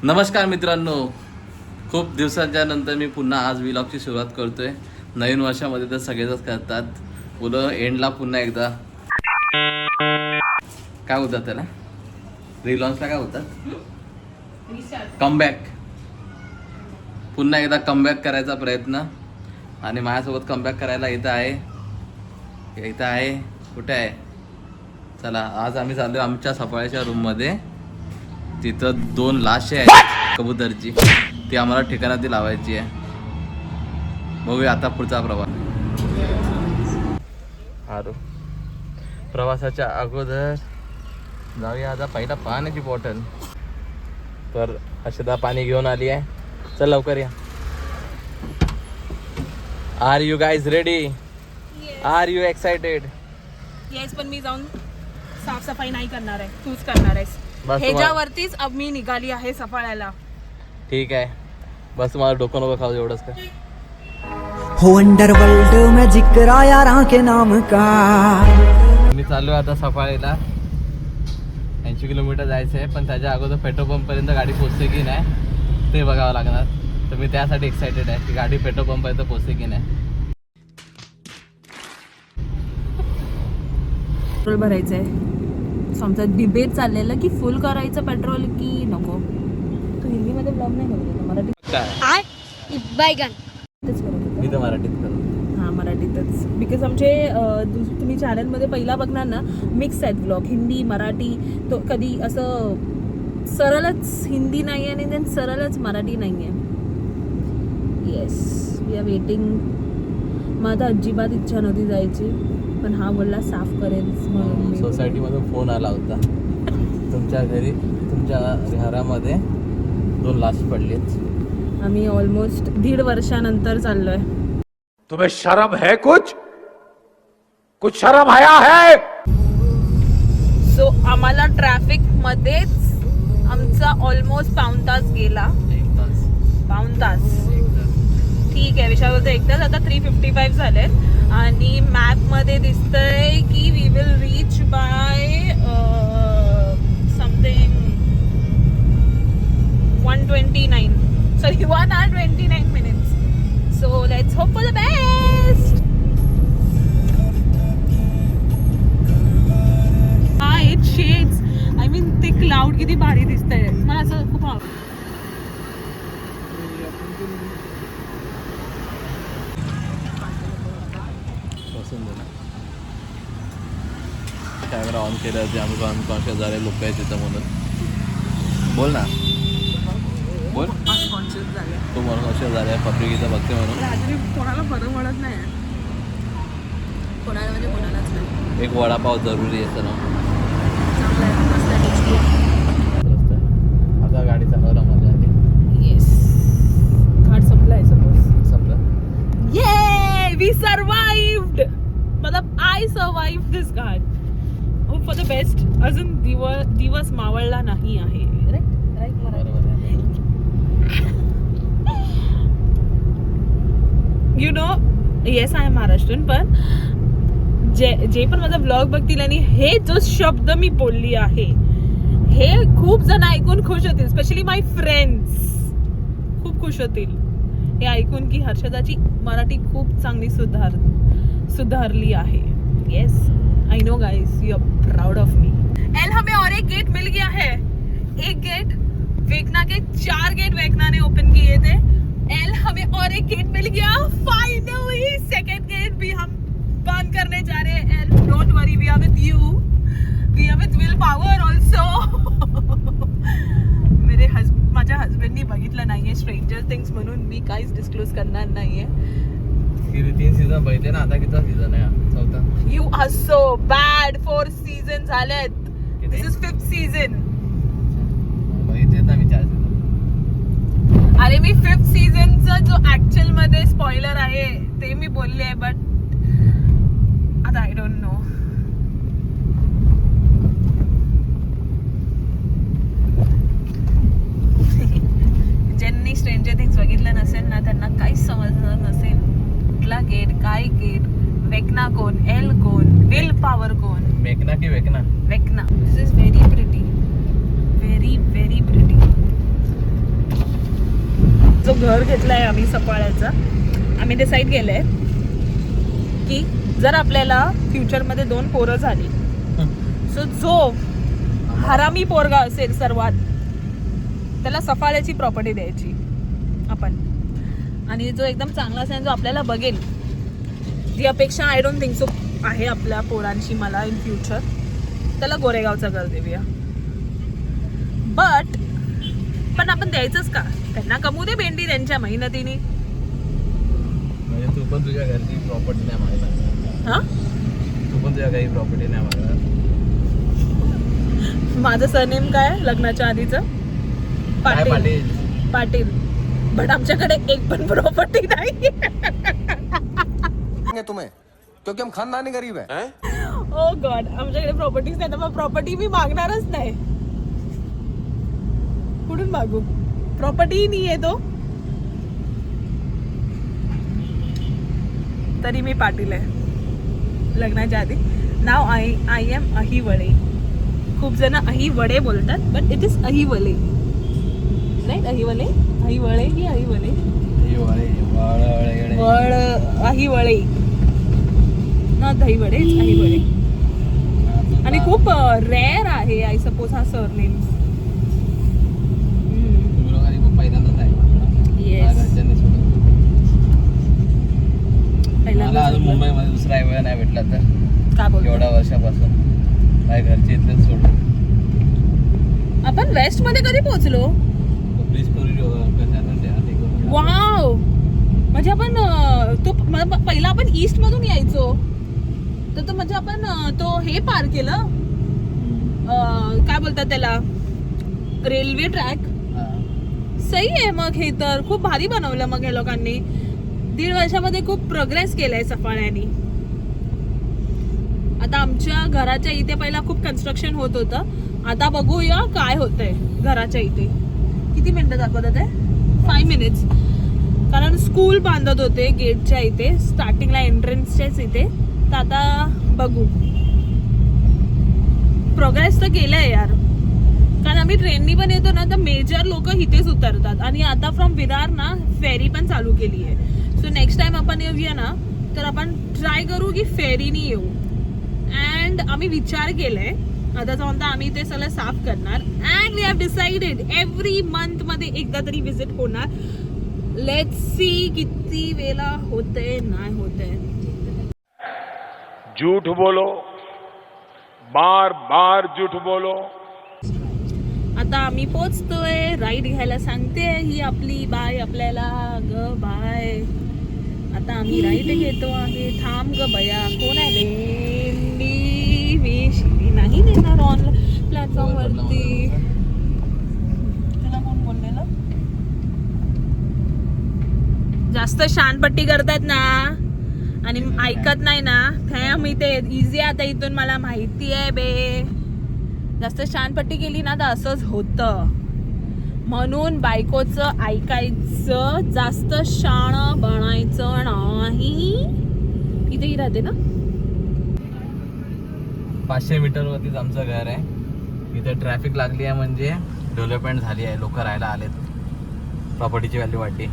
नमस्कार मित्रांनो, खूप दिवसांच्या नंतर मी पुन्हा आज व्लॉगची सुरुवात करतोय. नवीन वर्षामध्ये तर सगळेच करतात. पुढं एंडला पुन्हा एकदा काय होतात त्याला, रिलॉन्चला काय होतात, कमबॅक. पुन्हा एकदा कमबॅक करायचा प्रयत्न. आणि माझ्यासोबत कमबॅक करायला इथं आहे कुठे आहे, चला आज आम्ही चाललोय आमच्या सफाळ्याच्या रूममध्ये. तिथं 2 लाशे आहेत कबूतरची, ती आम्हाला ठिकाणात लावायची आहे. बघूया आता पुढचा प्रवास. प्रवासाच्या अगोदर जाऊया आता पहिला पाण्याची बॉटल. तर हर्षदा पाणी घेऊन आली आहे, चल लवकर या. Are you guys ready? Are you excited? Yes, पण मी जाऊन साफसफाई नाही करणार आहे, तूच करणार आहेस. ह्याच्यावरतीच अब मी निघाली आहे सफाळ्याला. ठीक आहे, बस तुम्हाला डोकं नको खाऊ, एवढंच का. हो अंडरवर्ल्ड में जिक्र यारां के नाम का. मी चाललोय आता सफाळेला. 80 किलोमीटर जायचं आहे, पण त्याच्या अगोदर पेट्रोल पंप पर्यंत गाडी पोहोचते की नाही ते बघावं लागणार. तर मी त्यासाठी एक्साइटेड आहे की गाडी पेट्रोल पंप पर्यंत पोहोचते की नाही. पेट्रोल भरायचं आहे. आमचा डिबेट चाललेला की फुल करायचं पेट्रोल की नको. तू हिंदीमध्ये ब्लॉग नाही करत, मराठी मी तर मराठीत करतो. हां, मराठीतच. बिकॉज आमचे तुम्ही चॅनलमध्ये पहिला बघणार ना, मिक्स आहेत ब्लॉग, हिंदी मराठी. तो कधी असं सरळच हिंदी नाही आहे आणि देन सरळच मराठी नाही आहे. Yes, we are waiting. माझा अजिबात इच्छा नव्हती जायची, पण हा बोलला साफ करेल म्हणून. सोसायटीमधून फोन आला होता, तुमच्या घरी, तुमच्या घरामध्ये 2 लाश पडलेत. आम्ही ऑलमोस्ट 1.5 वर्षानंतर चाललोय. तुम्हें शर्म है? कुछ शर्म आया है? सो आम्हाला ट्रॅफिक मध्येच आमचा ऑलमोस्ट पाऊण तास गेला. पाऊण तास ठीक आहे, विचार होतं 1 तास. आता 3:55 झालेत आणि मॅप मध्ये दिसतंय की we will reach by something 1:29. Sorry, 1 hour 29 minutes. So let's hope for the best. It shades. I mean, ते क्लाउड किती भारी दिसतंय. मला असं खूप आवडतं. कॅमेरा ऑन केला ते आम्ही अनकॉन्शियस झाले, लोक आहेत तिथं म्हणून. बोल ना, बोल. तू अनकॉन्शियस झाले, पब्लिक इथं बघते म्हणून. कोणाला बरं म्हणत नाही, कोणाला म्हणजे कोणालाच नाही. एक वडापाव जरुरी आहे ना. आता गाडी चालवायला मजा आली. येस, घाट संपलाय सपोज. संपलं. Yay we survived. मतलब I survived this ghat. Hope for the best. अजून दिवस मावळला नाही आहे. You know, yes I am Maharashtrian, पण जे पण माझा ब्लॉग बघतील आणि हे जो शब्द मी बोलली आहे हे खूप जण ऐकून खुश होतील. स्पेशली माय फ्रेंड्स खूप खुश होतील हे ऐकून की हर्षदाची मराठी खूप चांगली सुधारली आहे. Yes, I know guys, you are proud of me. एल हमें और एक गेट मिल गया है. एक गेट वेकना के 4 गेट वेकना ने ओपन किए थे. एल हमें और एक गेट मिल गया फाइनली. सेकंड गेट भी हम बंद करने जा रहे हैं. एल don't worry, we are with you, we are with will power also. माझ्या हस्बंडनी बघितलं नाहीये स्ट्रेंजर थिंग्स, म्हणून मी काहीच डिस्क्लोज करणार नाहीये. 3 सीझन बघितले ना, आता किती सीझन आहे? 4था. You are so bad. 4 season झालेत. This is 5th season. बघितले ना मी 4 सीझन. अरे मी 5th सीझनचा जो ऍक्च्युअल मध्ये स्पॉइलर आहे ते मी बोलले आहे, बट आता आय डोंट नो. ज्यांनी स्ट्रेंजर थिंग्स बघितलं नसेल ना, त्यांना काहीच समजणार नसेल. कुठला गेट, काय गेट, वेकना कोण, एल कोण, विल पॉवर कोण. वेकना की Vecna? Vecna. This is very pretty, very very pretty. घर घेतलाय आम्ही सफाळ्याचा, आम्ही डिसाईड केलंय की जर आपल्याला फ्युचरमध्ये 2 पोरं झाली, सो जो हरामी पोरगा असेल सर्वात, त्याला सफाळ्याची प्रॉपर्टी द्यायची आपण, आणि जो एकदम चांगला असेल, जो आपल्याला बघेल, जी अपेक्षा आय डोंट थिंक सो आहे आपल्या पोरांची मला इन फ्युचर, त्याला गोरेगावचा घर देऊया. पण आपण द्यायचंच का? त्यांना कमवू दे भेंडी त्यांच्या मेहनतीने. म्हणजे तू पण तुझ्या घरची प्रॉपर्टी नाही मागणार? हा, तू पण तुझ्या काही प्रॉपर्टी नाही मागणार? माझं सरनेम काय लग्नाच्या आधीचं? पाटील. पाटील. बट आमच्याकडे एक पण प्रॉपर्टी नाही. तुम्हें क्योंकि हम खानदानी गरीब है. ओ गॉड, आमच्याकडे प्रॉपर्टीज नाही, तर मग प्रॉपर्टी मी मागणारच नाही. कुठून मागू? प्रॉपर्टी नाही आहे तो. तरी मी पाटील आहे लग्नाच्या आधी. नाव आय एम अहिवळे. खूप जण अहिवळे बोलतात, बट इट इज अहिवळे, राईट? अहिवळे, अहिवळे की अहिवळे? अहिवळे, नॉट अहिवळे, अहिवळे. आणि खूप रेअर आहे आय सपोज हा सरनेम. तुम्ही लोकांनी खूप पहिल्यांदाच आहे घरच्यांनी सोडून. मला अजून मुंबईमध्ये दुसरा वेळ नाही भेटला तर का बोलतो? एवढ्या वर्षापासून माझ्या घरचे इथलेच सोडून. आपण वेस्ट मध्ये कधी पोहोचलो? ब्रिज करून वाव, म्हणजे आपण तो पहिला आपण ईस्ट मधून यायचो, तर तो म्हणजे आपण तो हे पार केलं, काय बोलतात त्याला, रेल्वे ट्रॅक. सही आहे मग. हे तर खूप भारी बनवलं मग हे लोकांनी. 1.5 वर्षामध्ये खूप प्रोग्रेस केलाय सफाळ्यानी. आता आमच्या घराच्या इथे पहिला खूप कन्स्ट्रक्शन होत होतं, आता बघूया काय होतंय घराच्या इथे. किती मिनिटं दाखवतात आहे? 5 मिनिट्स. कारण स्कूल बांधत होते गेटच्या इथे, स्टार्टिंगला एंट्रन्सच्याच इथे. तर आता बघू. प्रोग्रेस तर केलंय यार, कारण आम्ही ट्रेननी पण येतो ना, तर मेजर लोक इथेच उतरतात. आणि आता फ्रॉम विरार ना फेरी पण चालू केली आहे. सो नेक्स्ट टाइम आपण येऊया ना, तर आपण ट्राय करू की फेरीनी येऊ. अँड आम्ही विचार केलाय आता जाऊन, तर आम्ही ते सगळं साफ करणार. And we have decided every month मध्ये एकदा तरी विजिट होणार. लेट्स सी किती वेळा होते नाही होते. झूठ बोलो, बार बार झूठ बोलो. आता आम्ही पोचतोय. राईड घ्यायला सांगते ही आपली बाय आपल्याला. ग बाय, आता आम्ही राईड घेतो आहे. थांब ग बया, कोण आहे भेंडी? वेशी नाही देणार ऑन प्लॅटफॉर्म वरती. तुला कोण बोललेलं? जास्त शानपट्टी करतात ना आणि ऐकत नाही ना, मी ते इझी. आता इथून मला माहिती आहे बे, जास्त शानपट्टी केली ना तर असंच होतं. म्हणून बायकोचं ऐकायचं, जास्त शाण बनायचं नाही. इथेही राहते ना. 500 मीटरवरतीच आमचं घर आहे. इथे ट्रॅफिक लागली आहे म्हणजे डेव्हलपमेंट झाली आहे, लोक राहायला आलेत, प्रॉपर्टीची व्हॅल्यू वाढली.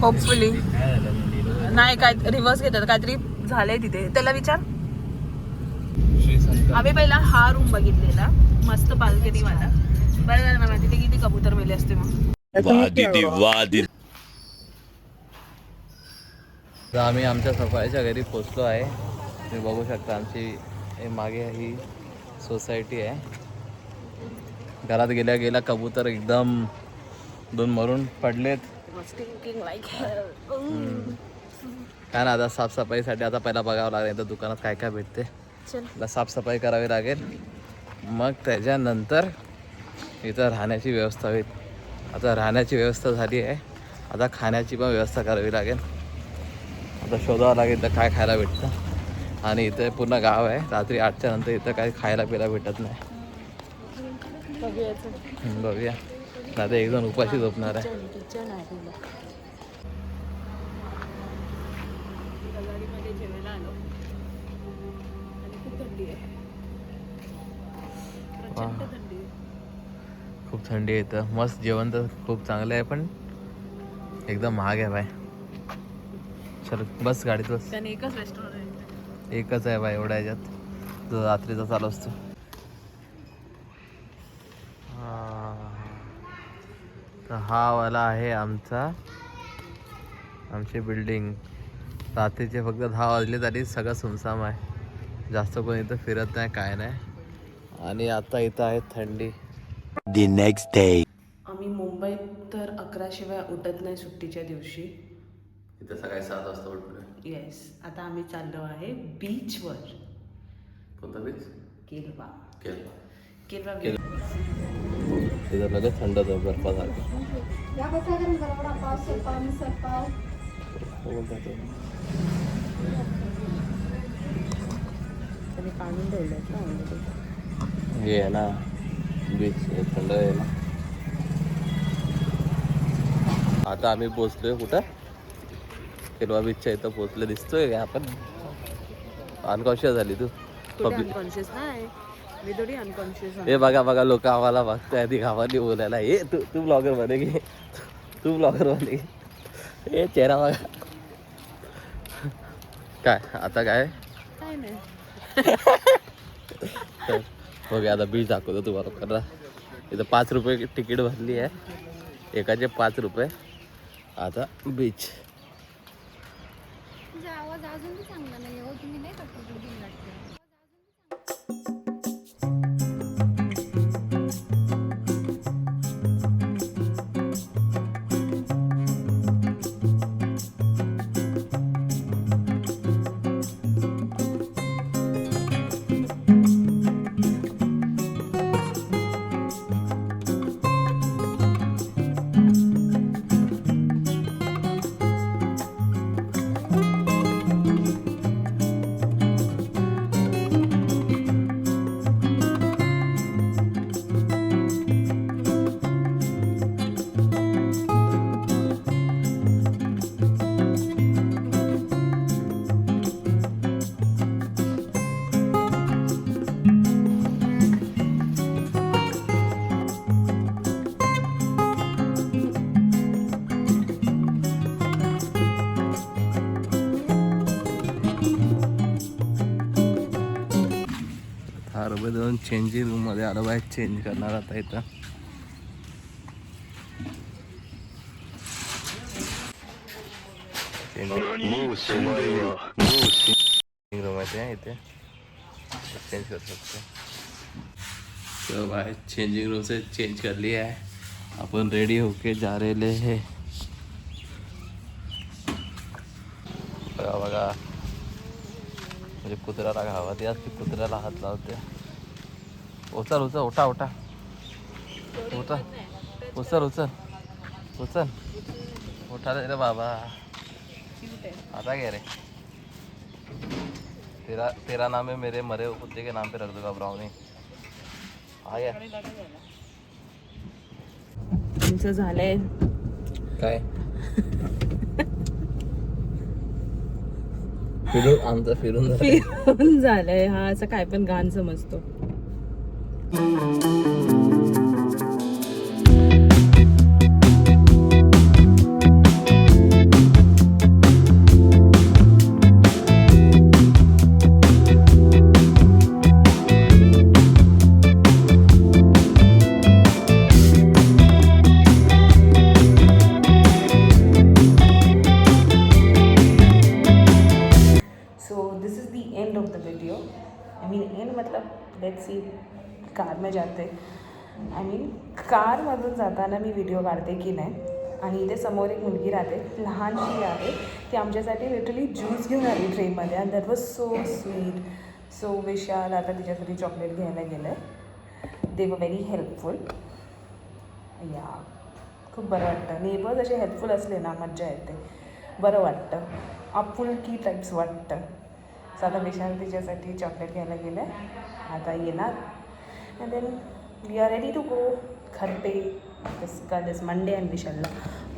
होपफुली काय झालं? नाही, काय रिव्हर्स घेतात, काहीतरी झालंय तिथे. त्याला विचार. श्री संत आम्ही पहिला हा रूम बघितलेला, मस्त बाल्कनी वाला. बरं झालं ना, तिथे किती कबूतर मेले असते मग. तर आम्ही आमच्या सफाळ्याच्या घरी पोचलो आहे. तुम्ही बघू शकता आमची मागे ही सोसायटी आहे. घरात गेल्या गेल्या कबूतर एकदम 2 मरून पडलेत. काय ना, आता साफसफाईसाठी आता पहिला बघावं लागेल तर दुकानात काय काय भेटते. त्याला साफसफाई करावी लागेल, मग त्याच्यानंतर इथं राहण्याची व्यवस्था होईल. आता राहण्याची व्यवस्था झाली आहे, आता खाण्याची पण व्यवस्था करावी लागेल. आता शोधावं लागेल तर काय खायला भेटतं. आणि इथे पूर्ण गाव आहे. रात्री 8च्या नंतर इथं काही खायला प्यायला भेटत नाही. बघूया, आता 1 जण उपाशी झोपणार आहे. खूप थंडी आहे इथं. मस्त जेवण तर खूप चांगलं आहे, पण एकदम महाग आहे भाई. चल बस गाडीत बस. कारण एकच रेस्टॉरंट एकच आहे भाई एवढ्या ह्याच्यात जो रात्रीचा चालू असतो. तर हा वाला आहे आमची बिल्डिंग. रात्रीचे फक्त 10 वाजले तरी सगळं सुमसाम आहे. जास्त कोणी इथं फिरत नाही काय नाही. आणि आता इथं आहे थंडी. The next day. आम्ही मुंबईत तर 11 शिवाय उठत नाही सुट्टीच्या दिवशी. इथं सकाळी 7 वाजता उठलोय. येस, आता आम्ही चाललो आहे बीचवर. कोणता बीच? केलवा केरला. बीच. तिथं लगेच थंड होतं बर्फासारखं. त्यांनी काढून ठेवलं ना. हे आहे ना बीच, हे थंड आहे ना. आता आम्ही पोचलोय कुठं? केलवा बीचच्या इथं पोचलो. दिसतोय का आपण? अनकॉन्शियस झाली तू. अनकॉन्शियस नाही, मी थोडी अनकॉन्शियस. हे बघा लोक आम्हाला बघताय ती गावाली बोलायला. हे तू ब्लॉगर बने की तू ब्लॉगर बने की. हे चेहरा बघा. काय आता काय नाही. बघा आता बीच दाखवतो तुम्हाला. करा इथं 5 रुपये तिकीट भरली आहे. एकाचे 5 रुपये. आता बीच. आवाज अजून बी चांगला नाही हो. तुम्ही नाही का रुपये देऊन चेंजिंग रूम मध्ये आलो बाय. चेंज करणार आता इथं. रूम आहे इथे चेंज कर सकते. तो भाई चेंजिंग रूम से चेंज कर लिया है. अपन रेडी होके जा रहे हैं. बघा म्हणजे कुत्र्याला घावत याच की कुत्र्याला हात लावते. उचल उठा उठा रे बाबा. आता क्या रे? तेरा नाम है मेरे मरे हुए कुत्ते के नाम पे रख दूंगा ब्राउनी. आ गया. तुमचं झालंय काय? फिरून झालंय. हा असं काय पण घाण समजतो. End of the video. I mean end मतलब लेट्स सी. कार में जाते आई मीन कारमधून जाताना मी व्हिडिओ काढते की नाही. आणि इथे समोर एक मुलगी राहते लहानशी आहे. ती आमच्यासाठी लिटरली ज्यूस घेऊन आली ट्रेमध्ये. And that was so sweet. So Vishal आता तिच्यासाठी चॉकलेट घ्यायला गेलं आहे. दे वर व्हेरी हेल्पफुल. या खूप बरं वाटतं. नेबर्स असे हेल्पफुल असले ना मज्जा येते. बरं वाटतं. आपुलकी टाईप्स वाटतं. सो आता विशाल तिच्यासाठी चॉकलेट घ्यायला गेलं आहे. आता येणार. And then we are ready to go घर पे. दिस मंडे अँड विशालला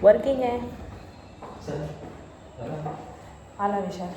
वर्किंग आहे. आला विशाल.